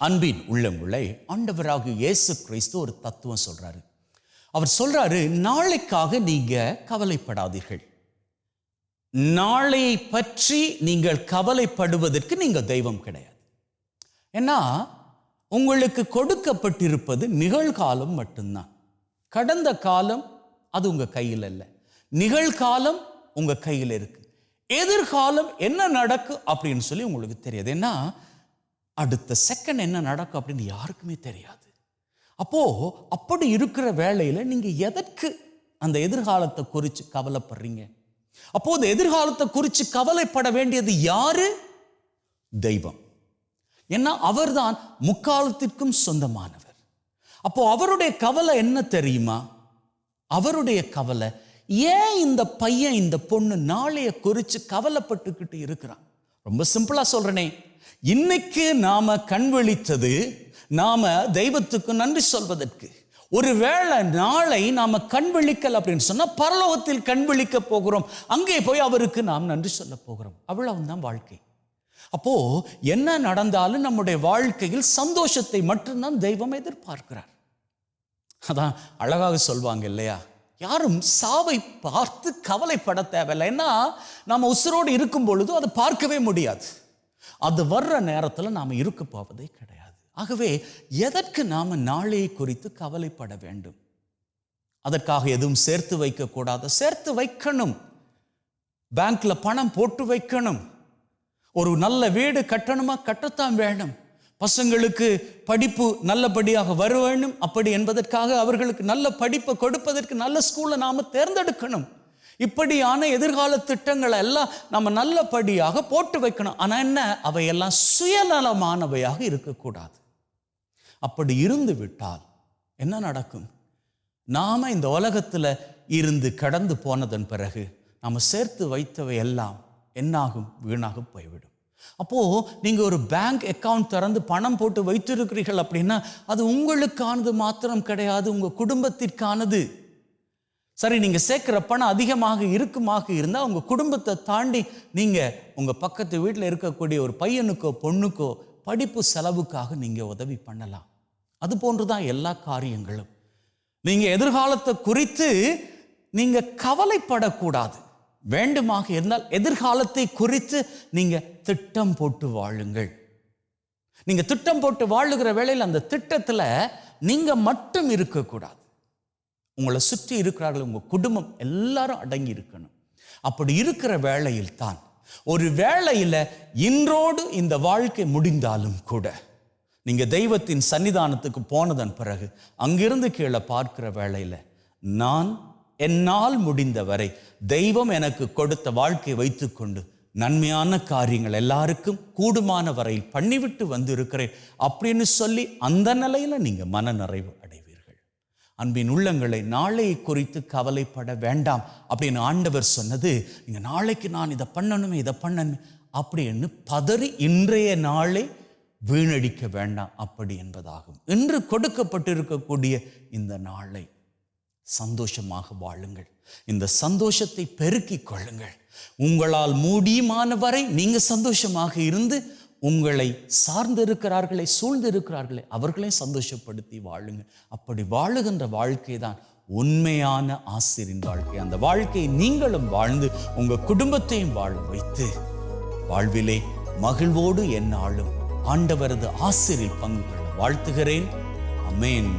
அன்பின் உள்ளங்களை ஆண்டவராகிய இயேசு கிறிஸ்து ஒரு தத்துவம் சொல்றாரு. அவர் சொல்றாரு, நாளைக்காக நீங்க கவலைப்படாதீர்கள். நாளையை பற்றி நீங்கள் கவலைப்படுவதற்கு நீங்கள் தெய்வம் கிடையாது. ஏன்னா உங்களுக்கு கொடுக்கப்பட்டிருப்பது நிகழ்காலம் மட்டும்தான். கடந்த காலம் அது உங்க கையில் இல்லை. நிகழ்காலம் உங்க கையில் இருக்கு. எதிர்காலம் என்ன நடக்கும் அப்படின்னு சொல்லி உங்களுக்கு தெரியாது. ஏன்னா அடுத்த செகண்ட் என்ன நடக்கும் அப்படின்னு யாருக்குமே தெரியாது. அப்படி இருக்கிற வேளையில நீங்க எதற்கு அந்த எதிர்காலத்தை குறித்து கவலைப்படுறீங்க? அப்போது எதிர்காலத்தை குறித்து கவலைப்பட வேண்டியது யாரு? தெய்வம். ஏன்னா அவர்தான் முக்காலத்திற்கும் சொந்தமானவர். அவருடைய கவலை என்ன தெரியுமா? அவருடைய கவலை, ஏன் இந்த பையன் இந்த பொண்ணு நாளைய குறித்து கவலைப்பட்டுக்கிட்டு இருக்கிறான்? ரொம்ப சிம்பிளா சொல்றேனே, இன்னைக்கு நாம கண் விழித்தது நாம தெய்வத்துக்கு நன்றி சொல்வதற்கு. ஒருவேளை நாளை நாம கண் விழிக்கல் அப்படின்னு சொன்னா பரலோகத்தில் கண் விழிக்க போகிறோம். அங்கே போய் அவருக்கு நாம் நன்றி சொல்ல போகிறோம். அவ்வளவுதான் வாழ்க்கை. என்ன நடந்தாலும் நம்முடைய வாழ்க்கையில் சந்தோஷத்தை மட்டும்தான் தெய்வம் எதிர்பார்க்கிறார். அதான் அழகாக சொல்வாங்க இல்லையா, யாரும் சாவை பார்த்து கவலைப்பட தேவையில்லை. ஏன்னா நாம உசுரோடு இருக்கும் பொழுது அதை பார்க்கவே முடியாது. அது வர்ற நேரத்தில் நாம் இருக்க போவதே கிடையாது. ஆகவே எதற்கு நாம நாளையை குறித்து கவலைப்பட வேண்டும்? அதற்காக எதுவும் சேர்த்து வைக்க கூடாது. சேர்த்து வைக்கணும். பேங்க்ல பணம் போட்டு வைக்கணும். ஒரு நல்ல வீடு கட்டணுமா? கட்டத்தான் வேணும். பசங்களுக்கு படிப்பு நல்லபடியாக வர வேண்டும். அப்படி என்பதற்காக அவர்களுக்கு நல்ல படிப்பை கொடுப்பதற்கு நல்ல ஸ்கூலை நாம தேர்ந்தெடுக்கணும். இப்படியான எதிர்கால திட்டங்களை எல்லாம் நம்ம நல்லபடியாக போட்டு வைக்கணும். ஆனா என்ன, அவையெல்லாம் சுயநலமானவையாக இருக்கக்கூடாது. அப்படி இருந்து விட்டால் என்ன நடக்கும்? நாம இந்த உலகத்துல இருந்து கடந்து போனதன் பிறகு நாம சேர்த்து வைத்தவை எல்லாம் என்னாகும்? வீணாக போய்விடும். நீங்க ஒரு பேங்க் அக்கவுண்ட் திறந்து பணம் போட்டு வைத்திருக்கிறீர்கள் அப்படின்னா அது உங்களுக்கானது மாத்திரம் கிடையாது, உங்க குடும்பத்திற்கானது. சரி, நீங்க சேர்க்கிற பணம் அதிகமாக இருந்தால் உங்க குடும்பத்தை தாண்டி நீங்க உங்க பக்கத்து வீட்டில் இருக்கக்கூடிய ஒரு பையனுக்கோ பொண்ணுக்கோ படிப்பு செலவுக்காக நீங்க உதவி பண்ணலாம். அது போன்றுதான் எல்லா காரியங்களும். நீங்க எதிர்காலத்தை குறித்து நீங்க கவலைப்படக்கூடாது. வேண்டுமாக இருந்தால் எதிர்காலத்தை குறித்து நீங்க திட்டம் போட்டு வாழுங்கள். நீங்க திட்டம் போட்டு வாழுகிற வேளையில் அந்த திட்டத்துல நீங்க மட்டும் இருக்கக்கூடாது. உங்களை சுற்றி இருக்கிறார்கள், உங்க குடும்பம் எல்லாரும் அடங்கி இருக்கணும். அப்படி இருக்கிற வேளையில் தான், ஒரு வேளையில இன்றோடு இந்த வாழ்க்கை முடிந்தாலும் கூட நீங்க தெய்வத்தின் சன்னிதானத்துக்கு போனதன் பிறகு அங்கிருந்து கீழே பார்க்கிற வேளையில, நான் என்னால் முடிந்தவரை தெய்வம் எனக்கு கொடுத்த வாழ்க்கையை வைத்துக்கொண்டு நன்மையான காரியங்கள் எல்லாருக்கும் கூடுமான வரையில் பண்ணிவிட்டு வந்து இருக்கிறேன் அப்படின்னு சொல்லி அந்த நிலையில நீங்க மன நிறைவு அடைவீர்கள். அன்பின் உள்ளங்களை, நாளையை குறித்து கவலைப்பட வேண்டாம் அப்படின்னு ஆண்டவர் சொன்னது, நீங்க நாளைக்கு நான் இதை பண்ணணுமே இதை பண்ணணுமே அப்படின்னு பதறி இன்றைய நாளை வீணடிக்க வேண்டாம் அப்படி என்பதாகும். இன்று கொடுக்கப்பட்டிருக்கக்கூடிய இந்த நாளை சந்தோஷமாக வாழுங்கள். இந்த சந்தோஷத்தை பெருக்கிக் கொள்ளுங்கள். உங்களால் முடியுமான வரை நீங்க சந்தோஷமாக இருந்து உங்களை சார்ந்து இருக்கிறார்களே, சூழ்ந்து இருக்கிறார்களே, அவர்களையும் சந்தோஷப்படுத்தி வாழுங்க. அப்படி வாழுகின்ற வாழ்க்கை தான் உண்மையான ஆசிரியின் வாழ்க்கை. அந்த வாழ்க்கையை நீங்களும் வாழ்ந்து உங்க குடும்பத்தையும் வாழ வைத்து வாழ்விலே மகிழ்வோடு எந்நாளும் ஆண்டவரது ஆசிரியில் பங்கு கொள்ள வாழ்த்துகிறேன். ஆமென்.